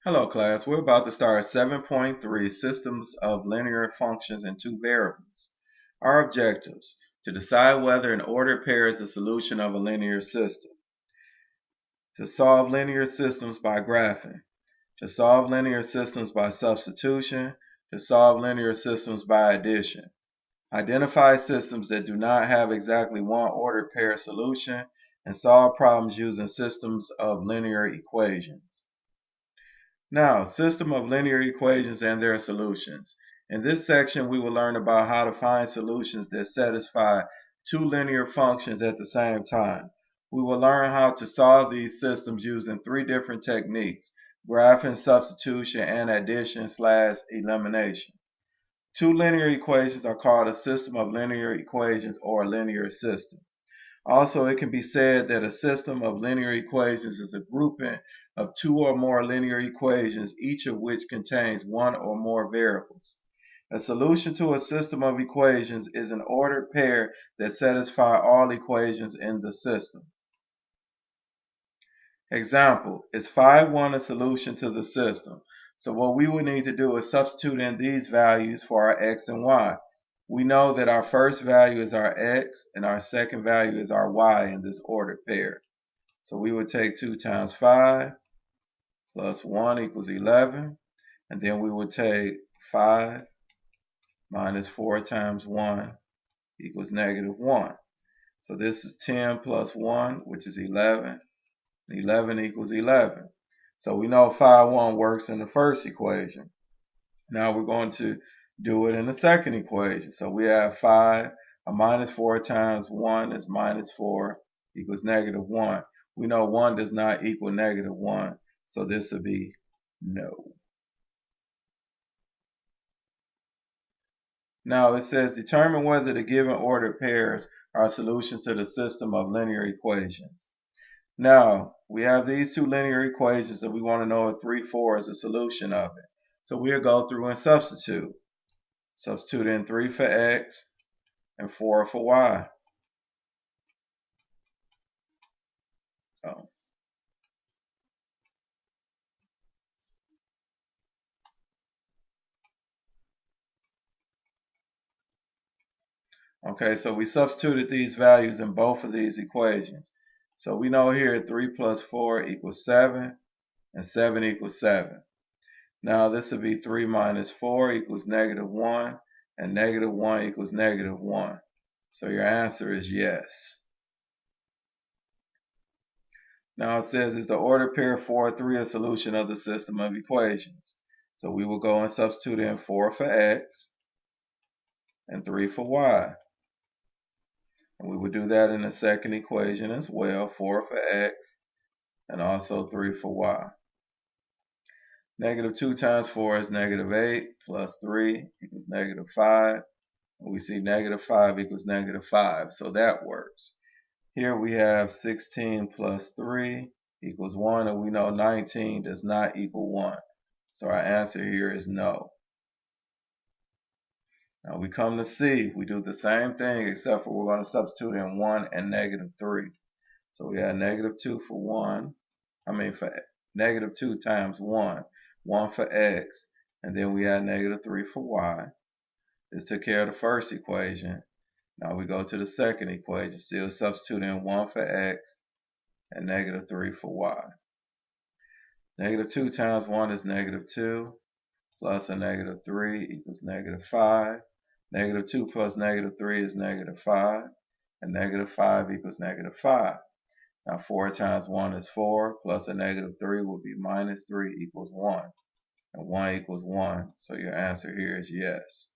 Hello class, we're about to start 7.3 Systems of Linear Functions in Two Variables. Our objectives: to decide whether an ordered pair is a solution of a linear system, to solve linear systems by graphing, to solve linear systems by substitution, to solve linear systems by addition. Identify systems that do not have exactly one ordered pair solution and solve problems using systems of linear equations. Now, system of linear equations and their solutions. In this section, we will learn about how to find solutions that satisfy two linear functions at the same time. We will learn how to solve these systems using three different techniques: graphing, substitution, and addition/elimination. Two linear equations are called a system of linear equations or a linear system. Also, it can be said that a system of linear equations is a grouping of two or more linear equations, each of which contains one or more variables. A solution to a system of equations is an ordered pair that satisfy all equations in the system. Example, is phi 1 a solution to the system? So what we would need to do is substitute in these values for our x and y. We know that our first value is our x and our second value is our y in this ordered pair. So we would take 2 times 5 plus 1 equals 11. And then we would take 5 minus 4 times 1 equals negative 1. So this is 10 plus 1, which is 11. 11 equals 11. So we know phi 1 works in the first equation. Now we're going to do it in the second equation. So we have 5, a minus 4 times 1 is minus 4 equals negative 1. We know 1 does not equal negative 1, so this would be no. Now it says determine whether the given ordered pairs are solutions to the system of linear equations. Now we have these two linear equations that we want to know if 3, 4 is a solution of it. So we'll go through and substitute. Substitute in 3 for x and 4 for y. Okay, so we substituted these values in both of these equations. So we know here 3 plus 4 equals 7 and 7 equals 7. Now this would be 3 minus 4 equals negative 1 and negative 1 equals negative 1. So your answer is yes. Now it says is the ordered pair 4, 3 a solution of the system of equations? So we will go and substitute in 4 for x and 3 for y. And we would do that in the second equation as well, 4 for x and also 3 for y. Negative 2 times 4 is negative 8 plus 3 equals negative 5. And we see negative 5 equals negative 5, so that works. Here we have 16 plus 3 equals 1, and we know 19 does not equal 1. So our answer here is no. Now we come to C. We do the same thing except for we're going to substitute in 1 and negative 3. So we have negative 2 for 1. For negative 2 times 1. 1 for x. And then we have negative 3 for y. This took care of the first equation. Now we go to the second equation. Still substitute in 1 for x and negative 3 for y. Negative 2 times 1 is negative 2. Plus a negative 3 equals negative 5. Negative 2 plus negative 3 is negative 5. And negative 5 equals negative 5. Now 4 times 1 is 4. Plus a negative 3 will be minus 3 equals 1. And 1 equals 1. So your answer here is yes.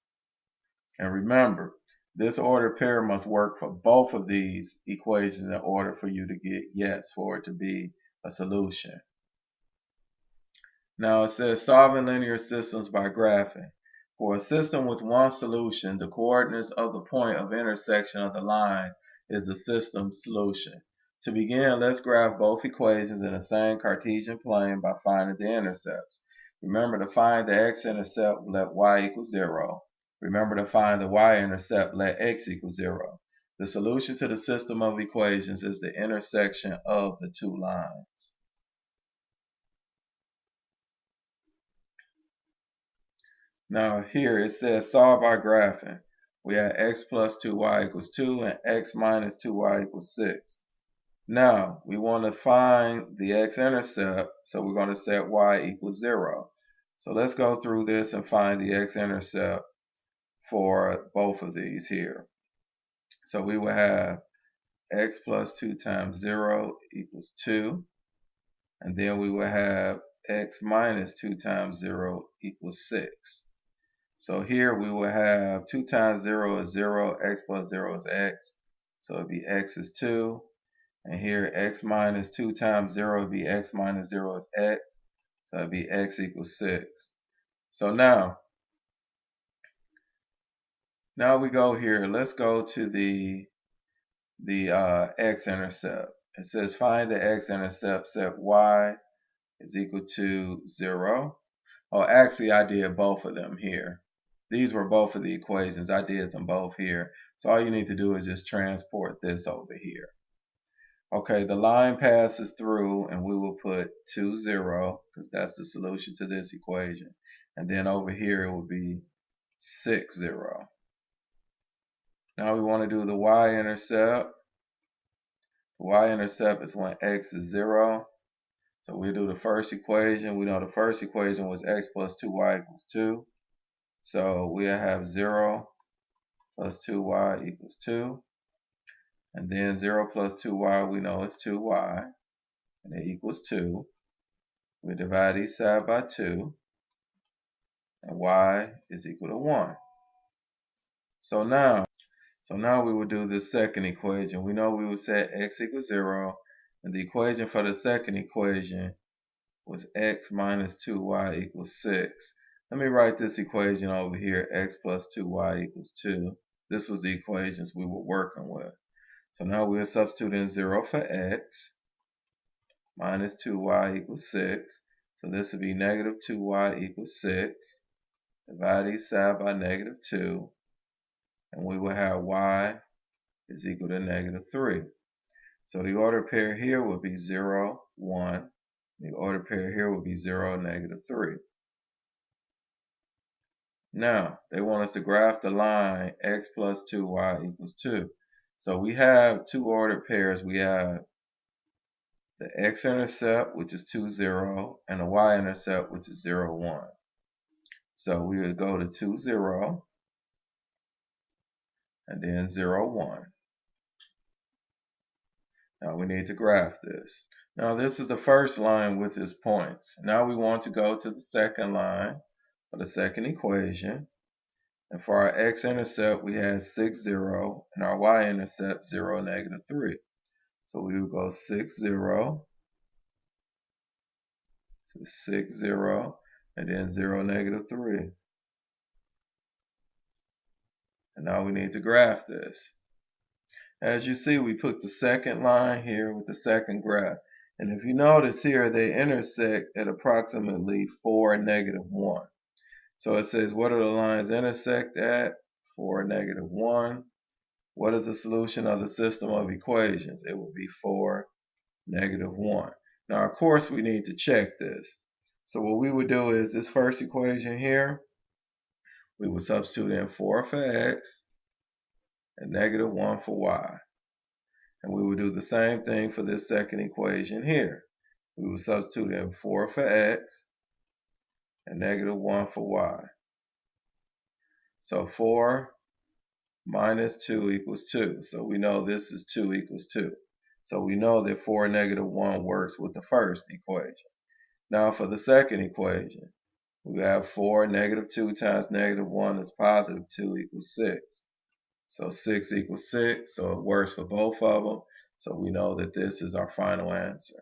And remember, this ordered pair must work for both of these equations in order for you to get yes, for it to be a solution. Now it says solving linear systems by graphing. For a system with one solution, the coordinates of the point of intersection of the lines is the system's solution. To begin, let's graph both equations in the same Cartesian plane by finding the intercepts. Remember to find the x-intercept, let y equal 0. Remember to find the y-intercept, let x equal 0. The solution to the system of equations is the intersection of the two lines. Now here it says solve by graphing. We have x plus 2y equals 2 and x minus 2y equals 6. Now we want to find the x-intercept, so we're going to set y equals 0. So let's go through this and find the x-intercept for both of these here. So we will have x plus 2 times 0 equals 2. And then we will have x minus 2 times 0 equals 6. So here we will have 2 times 0 is 0, x plus 0 is x. So it'd be x is 2. And here x minus 2 times 0 would be x minus 0 is x. So it'd be x equals 6. So now we go here. Let's go to the x-intercept. It says find the x-intercept, set y is equal to 0. Oh, actually I did both of them here. These were both of the equations. I did them both here. So all you need to do is just transport this over here. Okay, the line passes through and we will put 2, 0 because that's the solution to this equation. And then over here it will be 6, 0. Now we want to do the y-intercept. The y-intercept is when x is 0. So we do the first equation. We know the first equation was x plus 2y equals 2. So we have 0 plus 2y equals 2. And then 0 plus 2y, we know is 2y. And it equals 2. We divide each side by 2. And y is equal to 1. So now we will do the second equation. We know we would set x equals 0. And the equation for the second equation was x minus 2y equals 6. Let me write this equation over here, x plus 2y equals 2. This was the equations we were working with. So now we'll substitute in 0 for x, minus 2y equals 6. So this would be negative 2y equals 6. Divide each side by negative 2. And we will have y is equal to negative 3. So the order pair here will be 0, 1. The order pair here will be 0, negative 3. Now, they want us to graph the line x plus 2y equals 2. So we have two ordered pairs. We have the x-intercept, which is 2, 0, and the y-intercept, which is 0, 1. So we would go to 2, 0, and then 0, 1. Now we need to graph this. Now this is the first line with its points. Now we want to go to the second line for the second equation. And for our x-intercept, we had 6, 0, and our y-intercept, 0, negative 3. So we would go 6, 0, so 6, 0, and then 0, negative 3. And now we need to graph this. As you see, we put the second line here with the second graph. And if you notice here, they intersect at approximately 4, negative 1. So it says, what do the lines intersect at? 4, negative 1. What is the solution of the system of equations? It will be 4, negative 1. Now, of course, we need to check this. So what we would do is this first equation here, we would substitute in 4 for x and negative 1 for y. And we would do the same thing for this second equation here. We would substitute in 4 for x and negative 1 for y. So 4 minus 2 equals 2. So we know this is 2 equals 2. So we know that 4 negative 1 works with the first equation. Now for the second equation, we have 4 negative 2 times negative 1 is positive 2 equals 6. So 6 equals 6, so it works for both of them. So we know that this is our final answer.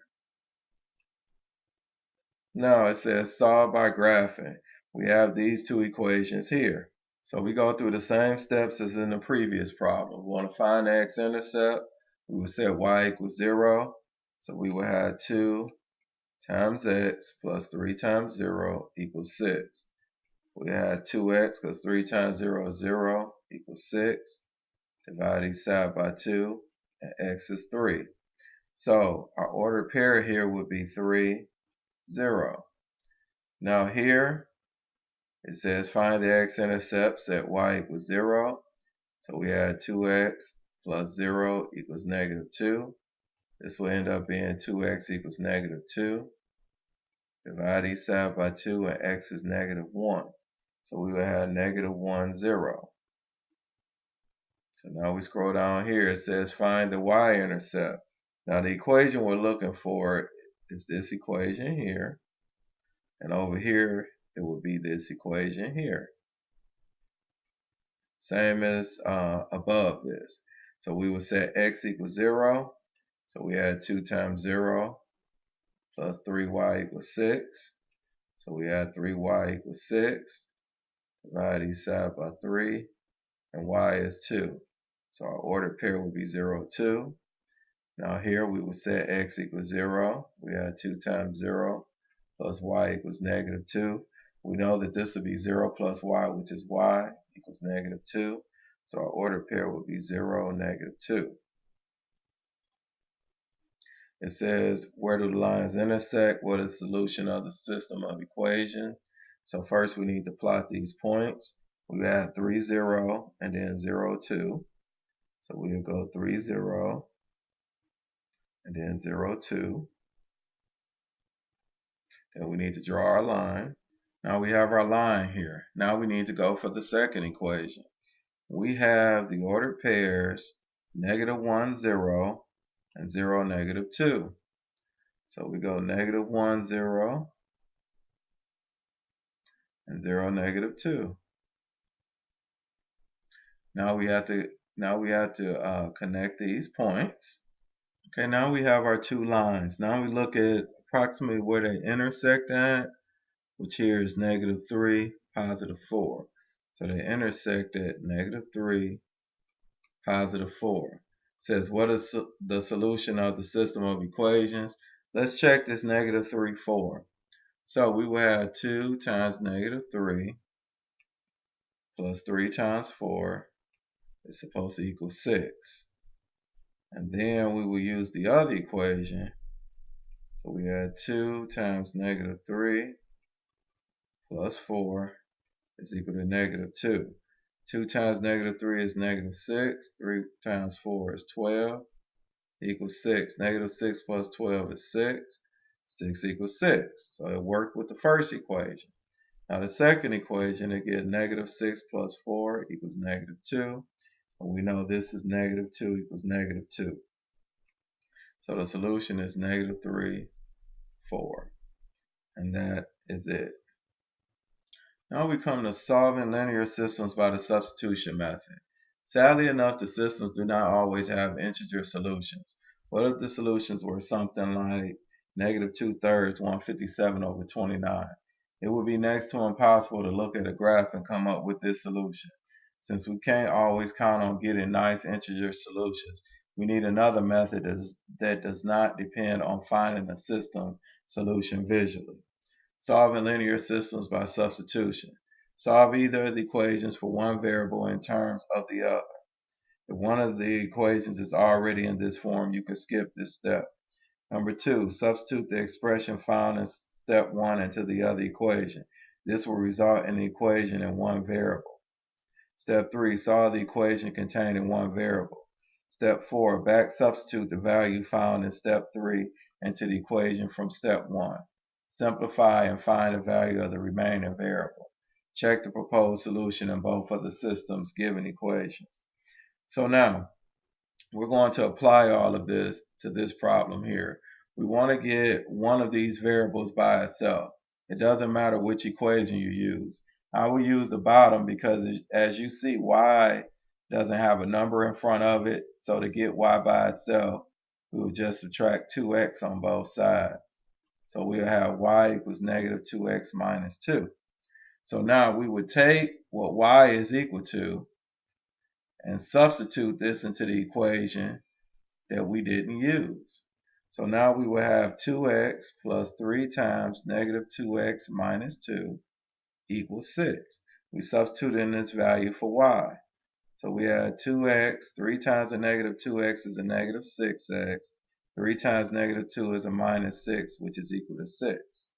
Now it says solve by graphing. We have these two equations here. So we go through the same steps as in the previous problem. We want to find the x-intercept. We would set y equals 0. So we will have 2 times x plus 3 times 0 equals 6. We had 2x because 3 times 0 is 0 equals 6. Divide each side by 2, and x is 3. So our ordered pair here would be 3, 0. Now here, It says find the x-intercepts at y equals 0. So we add 2x plus 0 equals negative 2. This will end up being 2x equals negative 2. Divide each side by 2 and x is negative 1. So we will have negative 1, 0. So now we scroll down here. It says find the y-intercept. Now the equation we're looking for is this equation here. And over here, it will be this equation here. Same as above this. So we will set x equals 0. So we add 2 times 0 plus 3y equals 6. So we add 3y equals 6. Divide each side by 3. And y is 2. So our ordered pair will be 0, 2. Now here we will set x equals 0. We add 2 times 0 plus y equals negative 2. We know that this will be 0 plus y, which is y, equals negative 2. So our ordered pair will be 0, negative 2. It says, where do the lines intersect? What is the solution of the system of equations? So first we need to plot these points. We add 3, 0, and then 0, 2. So we'll go 3, 0, and then 0, 2. Then we need to draw our line. Now we have our line here. Now we need to go for the second equation. We have the ordered pairs negative 1, 0, and 0, negative 2. So we go negative 1, 0, and 0, negative 2. Now we have to connect these points. Okay, now we have our two lines. Now we look at approximately where they intersect at, which here is negative 3, positive 4. So they intersect at negative 3, positive 4. It says, what is the solution of the system of equations? Let's check this negative 3, 4. So we will have 2 times negative 3 plus 3 times 4 is supposed to equal 6. And then we will use the other equation. So we add 2 times negative 3 plus 4 is equal to negative 2. 2 times negative 3 is negative 6. 3 times 4 is 12 equals 6. Negative 6 plus 12 is 6. 6 equals 6. So it worked with the first equation. Now the second equation, it gives negative 6 plus 4 equals negative 2. And we know this is negative 2 equals negative 2. So the solution is negative 3, 4. And that is it. Now we come to solving linear systems by the substitution method. Sadly enough, the systems do not always have integer solutions. What if the solutions were something like negative 2/3, 157 over 29? It would be next to impossible to look at a graph and come up with this solution. Since we can't always count on getting nice integer solutions, we need another method that does not depend on finding a system's solution visually. Solving linear systems by substitution. Solve either of the equations for one variable in terms of the other. If one of the equations is already in this form, you can skip this step. Number 2, substitute the expression found in step 1 into the other equation. This will result in the equation in one variable. Step 3, solve the equation containing one variable. Step 4, back substitute the value found in step 3 into the equation from step 1. Simplify and find the value of the remaining variable. Check the proposed solution in both of the system's given equations. So now, we're going to apply all of this to this problem here. We want to get one of these variables by itself. It doesn't matter which equation you use. I will use the bottom because as you see, y doesn't have a number in front of it. So to get y by itself, we will just subtract 2x on both sides. So we'll have y equals negative 2x minus 2. So now we would take what y is equal to and substitute this into the equation that we didn't use. So now we will have 2x plus 3 times negative 2x minus 2 equals 6. We substitute in this value for y. So we add 2x, 3 times a negative 2x is a negative 6x. 3 times negative 2 is a minus 6, which is equal to 6.